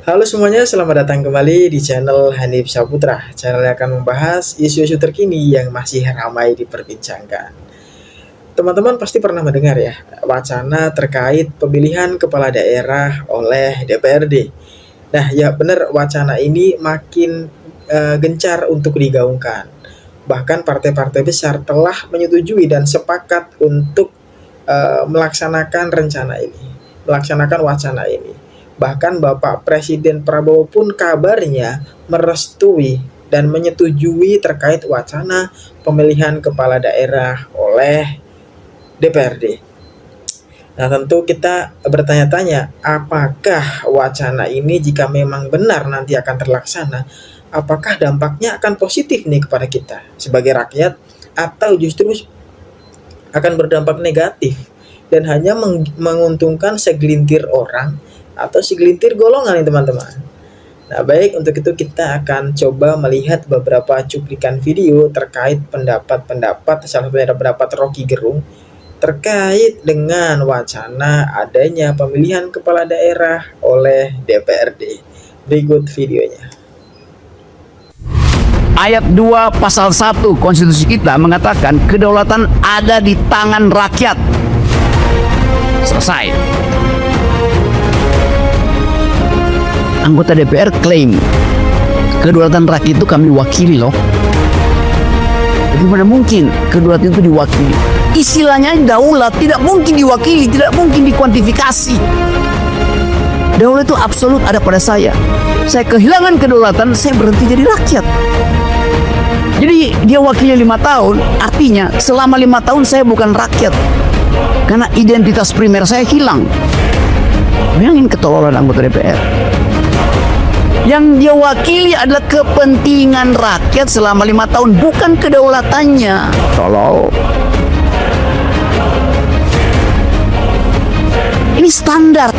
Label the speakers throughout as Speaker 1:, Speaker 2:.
Speaker 1: Halo semuanya, selamat datang kembali di channel Hanif Saputra. Channel yang akan membahas isu-isu terkini yang masih ramai diperbincangkan. Teman-teman pasti pernah mendengar ya, wacana terkait pemilihan kepala daerah oleh DPRD. Nah, ya benar, wacana ini makin gencar untuk digaungkan. Bahkan partai-partai besar telah menyetujui dan sepakat untuk melaksanakan rencana ini, melaksanakan wacana ini. Bahkan Bapak Presiden Prabowo pun kabarnya merestui dan menyetujui terkait wacana pemilihan kepala daerah oleh DPRD. Nah, tentu kita bertanya-tanya, apakah wacana ini jika memang benar nanti akan terlaksana, apakah dampaknya akan positif nih kepada kita sebagai rakyat, atau justru akan berdampak negatif dan hanya menguntungkan segelintir orang atau segelintir golongan nih teman-teman. Nah, baik, untuk itu kita akan coba melihat beberapa cuplikan video terkait pendapat salah satunya pendapat Rocky Gerung terkait dengan wacana adanya pemilihan kepala daerah oleh DPRD. Berikut videonya.
Speaker 2: Ayat 2 pasal 1 konstitusi kita mengatakan kedaulatan ada di tangan rakyat. Selesai. Anggota DPR klaim kedaulatan rakyat itu kami wakili loh. Bagaimana mungkin kedaulatan itu diwakili? Istilahnya daulat tidak mungkin diwakili, tidak mungkin dikuantifikasi. Daulat itu absolut ada pada saya. Saya kehilangan kedaulatan, saya berhenti jadi rakyat. Jadi dia wakilnya 5 tahun, artinya selama 5 tahun saya bukan rakyat. Karena identitas primer saya hilang. Bayangin ketololan anggota DPR. Yang dia wakili adalah kepentingan rakyat selama 5 tahun, bukan kedaulatannya. Tolol. Ini standar.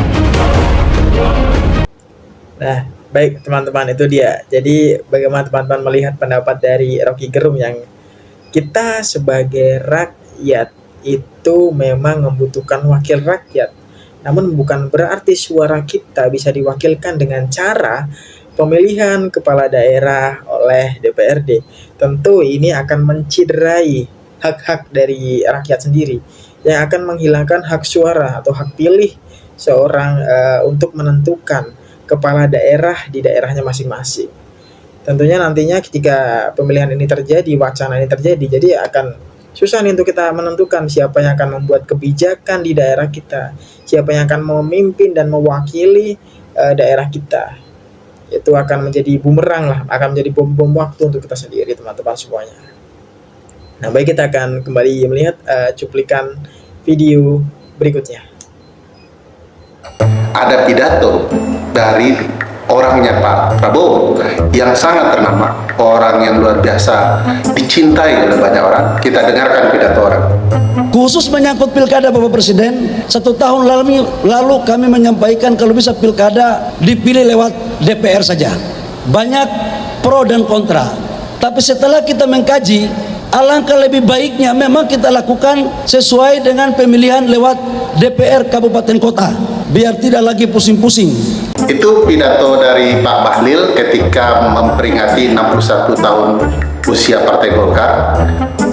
Speaker 1: Nah, baik teman-teman, itu dia. Jadi bagaimana teman-teman melihat pendapat dari Rocky Gerung yang kita sebagai rakyat itu memang membutuhkan wakil rakyat. Namun bukan berarti suara kita bisa diwakilkan dengan cara pemilihan kepala daerah oleh DPRD. Tentu ini akan menciderai hak-hak dari rakyat sendiri, yang akan menghilangkan hak suara atau hak pilih seorang untuk menentukan kepala daerah di daerahnya masing-masing. Tentunya nantinya ketika pemilihan ini terjadi, wacana ini terjadi, jadi akan susah nih untuk kita menentukan siapa yang akan membuat kebijakan di daerah kita, siapa yang akan memimpin dan mewakili daerah kita. Itu akan menjadi bumerang lah, akan menjadi bom waktu untuk kita sendiri teman-teman semuanya. Nah, baik, kita akan kembali melihat cuplikan video berikutnya.
Speaker 3: Ada pidato dari orangnya Pak Prabowo yang sangat ternama, orang yang luar biasa dicintai oleh banyak orang. Kita dengarkan pidato orang.
Speaker 4: Khusus menyangkut pilkada Bapak Presiden, 1 tahun lalu kami menyampaikan kalau bisa pilkada dipilih lewat DPR saja. Banyak pro dan kontra. Tapi setelah kita mengkaji, alangkah lebih baiknya memang kita lakukan sesuai dengan pemilihan lewat DPR kabupaten kota, biar tidak lagi pusing-pusing.
Speaker 3: Itu pidato dari Pak Bahlil ketika memperingati 61 tahun usia Partai Golkar.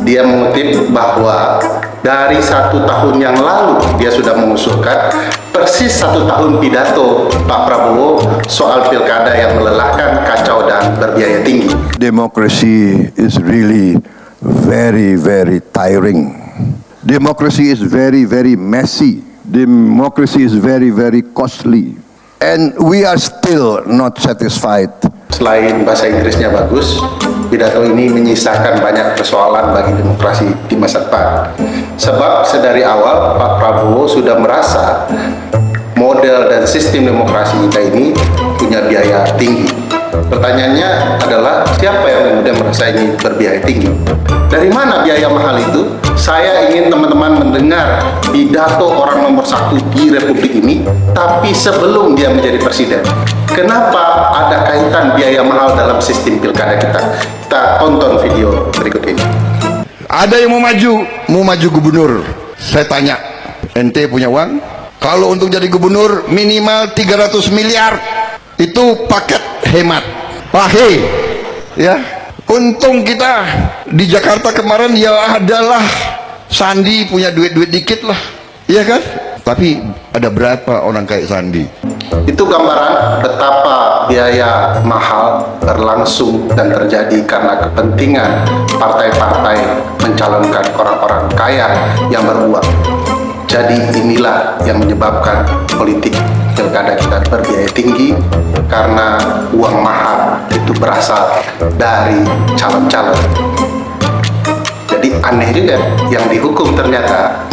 Speaker 3: Dia mengutip bahwa dari 1 tahun yang lalu dia sudah mengusulkan persis 1 tahun pidato Pak Prabowo soal pilkada yang melelahkan, kacau, dan berbiaya tinggi.
Speaker 5: Democracy is really very, very tiring. Democracy is very, very messy. Democracy is very, very costly. And we are still not satisfied.
Speaker 3: Selain bahasa Inggrisnya bagus, pidato ini menyisakan banyak persoalan bagi demokrasi di masa depan. Sebab sedari awal Pak Prabowo sudah merasa model dan sistem demokrasi kita ini punya biaya tinggi. Pertanyaannya adalah siapa yang kemudian merasa ini berbiaya tinggi? Dari mana biaya mahal itu? Saya ingin teman-teman mendengar pidato orang nomor 1 di Republik ini, tapi sebelum dia menjadi presiden. Kenapa ada kaitan biaya mahal dalam sistem pilkada kita? Kita tonton video berikut ini.
Speaker 5: Ada yang mau maju gubernur. Saya tanya, ente punya uang? Kalau untuk jadi gubernur minimal 300 miliar. Itu paket hemat, pahe, ya. Untung kita di Jakarta kemarin ya adalah Sandi punya duit-duit dikit lah, iya kan? Tapi ada berapa orang kayak Sandi?
Speaker 3: Itu gambaran betapa biaya mahal berlangsung dan terjadi karena kepentingan partai-partai mencalonkan orang-orang kaya yang beruang. Jadi inilah yang menyebabkan politik pilkada kita berbiaya tinggi, karena uang mahal itu berasal dari calon-calon. Jadi aneh juga, yang dihukum ternyata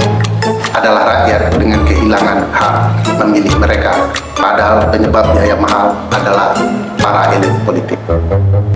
Speaker 3: adalah rakyat dengan kehilangan hak memilih mereka, padahal penyebab biaya mahal adalah para elit politik.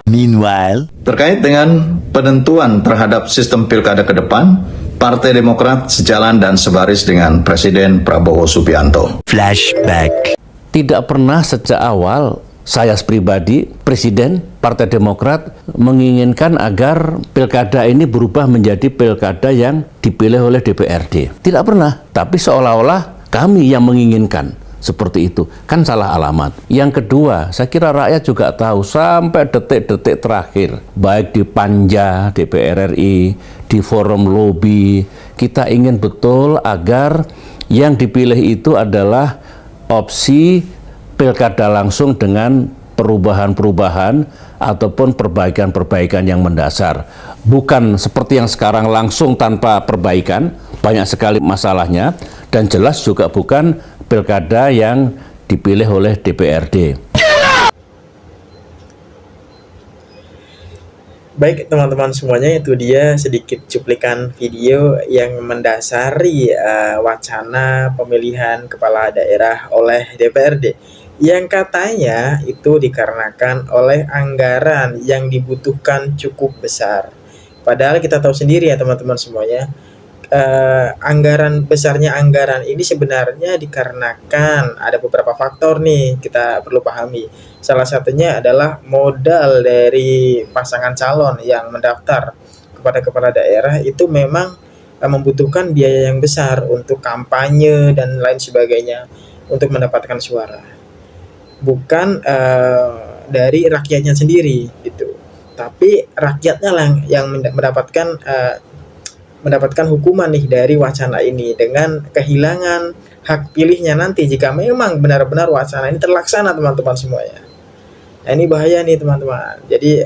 Speaker 2: Meanwhile,
Speaker 6: Terkait dengan penentuan terhadap sistem pilkada ke depan, Partai Demokrat sejalan dan sebaris dengan Presiden Prabowo Subianto.
Speaker 2: flashback.
Speaker 7: Tidak pernah sejak awal saya pribadi, Presiden Partai Demokrat menginginkan agar pilkada ini berubah menjadi pilkada yang dipilih oleh DPRD. Tidak pernah, tapi seolah-olah kami yang menginginkan seperti itu. Kan salah alamat. Yang kedua, saya kira rakyat juga tahu sampai detik-detik terakhir, baik di Panja DPR RI, di forum lobby, kita ingin betul agar yang dipilih itu adalah opsi pilkada langsung dengan perubahan-perubahan ataupun perbaikan-perbaikan yang mendasar. Bukan seperti yang sekarang langsung tanpa perbaikan, banyak sekali masalahnya, dan jelas juga bukan pilkada yang dipilih oleh DPRD.
Speaker 1: Baik teman-teman semuanya, itu dia sedikit cuplikan video yang mendasari wacana pemilihan kepala daerah oleh DPRD, yang katanya itu dikarenakan oleh anggaran yang dibutuhkan cukup besar. Padahal kita tahu sendiri ya teman-teman semuanya, besarnya anggaran ini sebenarnya dikarenakan ada beberapa faktor nih, kita perlu pahami. Salah satunya adalah modal dari pasangan calon yang mendaftar kepada kepala daerah itu memang membutuhkan biaya yang besar untuk kampanye dan lain sebagainya untuk mendapatkan suara, bukan dari rakyatnya sendiri gitu. Tapi rakyatnya lah yang mendapatkan hukuman nih dari wacana ini dengan kehilangan hak pilihnya nanti jika memang benar-benar wacana ini terlaksana teman-teman semuanya. Nah, ini bahaya nih teman-teman. Jadi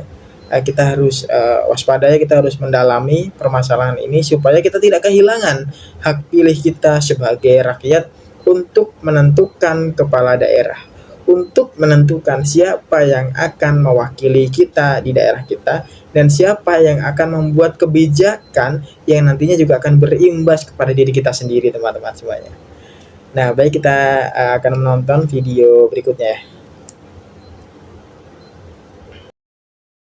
Speaker 1: kita harus waspada ya, kita harus mendalami permasalahan ini supaya kita tidak kehilangan hak pilih kita sebagai rakyat untuk menentukan kepala daerah, untuk menentukan siapa yang akan mewakili kita di daerah kita, dan siapa yang akan membuat kebijakan yang nantinya juga akan berimbas kepada diri kita sendiri teman-teman semuanya. Nah, baik, kita akan menonton video berikutnya ya.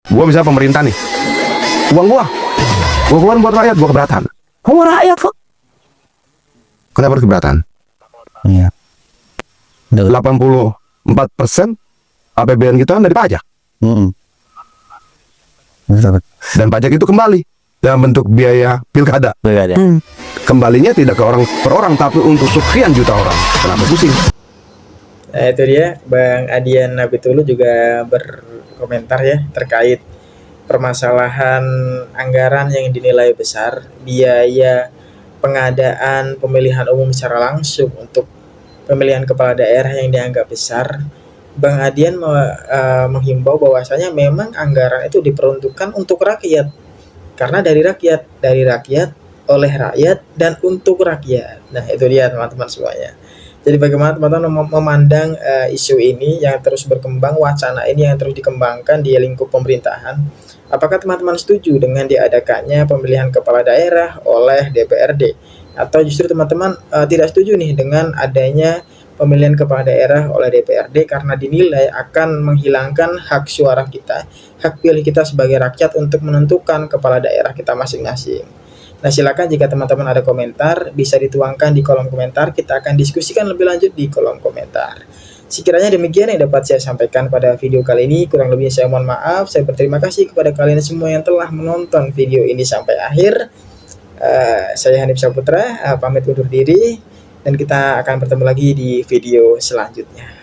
Speaker 8: Gua misalnya pemerintah nih, uang gua keluarin buat rakyat, gua keberatan. Gua rakyat kok. Kenapa harus keberatan?
Speaker 2: Iya.
Speaker 8: 84% APBN kita kan dari pajak. Dan pajak itu kembali dalam bentuk biaya pilkada. Kembalinya tidak ke orang per orang, tapi untuk sekian juta orang. Kenapa pusing?
Speaker 1: Nah, itu dia, Bang Adian Nabitulu juga berkomentar ya terkait permasalahan anggaran yang dinilai besar, biaya pengadaan pemilihan umum secara langsung untuk pemilihan kepala daerah yang dianggap besar. Bang Adian menghimbau bahwasanya memang anggaran itu diperuntukkan untuk rakyat, karena dari rakyat, oleh rakyat, dan untuk rakyat. Nah, itu dia teman-teman semuanya. Jadi bagaimana teman-teman memandang isu ini yang terus berkembang, wacana ini yang terus dikembangkan di lingkup pemerintahan? Apakah teman-teman setuju dengan diadakannya pemilihan kepala daerah oleh DPRD? Atau justru teman-teman tidak setuju nih dengan adanya pemilihan kepala daerah oleh DPRD karena dinilai akan menghilangkan hak suara kita, hak pilih kita sebagai rakyat untuk menentukan kepala daerah kita masing-masing? Nah, silakan jika teman-teman ada komentar bisa dituangkan di kolom komentar, kita akan diskusikan lebih lanjut di kolom komentar. Sekiranya demikian yang dapat saya sampaikan pada video kali ini, kurang lebihnya saya mohon maaf. Saya berterima kasih kepada kalian semua yang telah menonton video ini sampai akhir. Saya Hanif Saputra, pamit undur diri, dan kita akan bertemu lagi di video selanjutnya.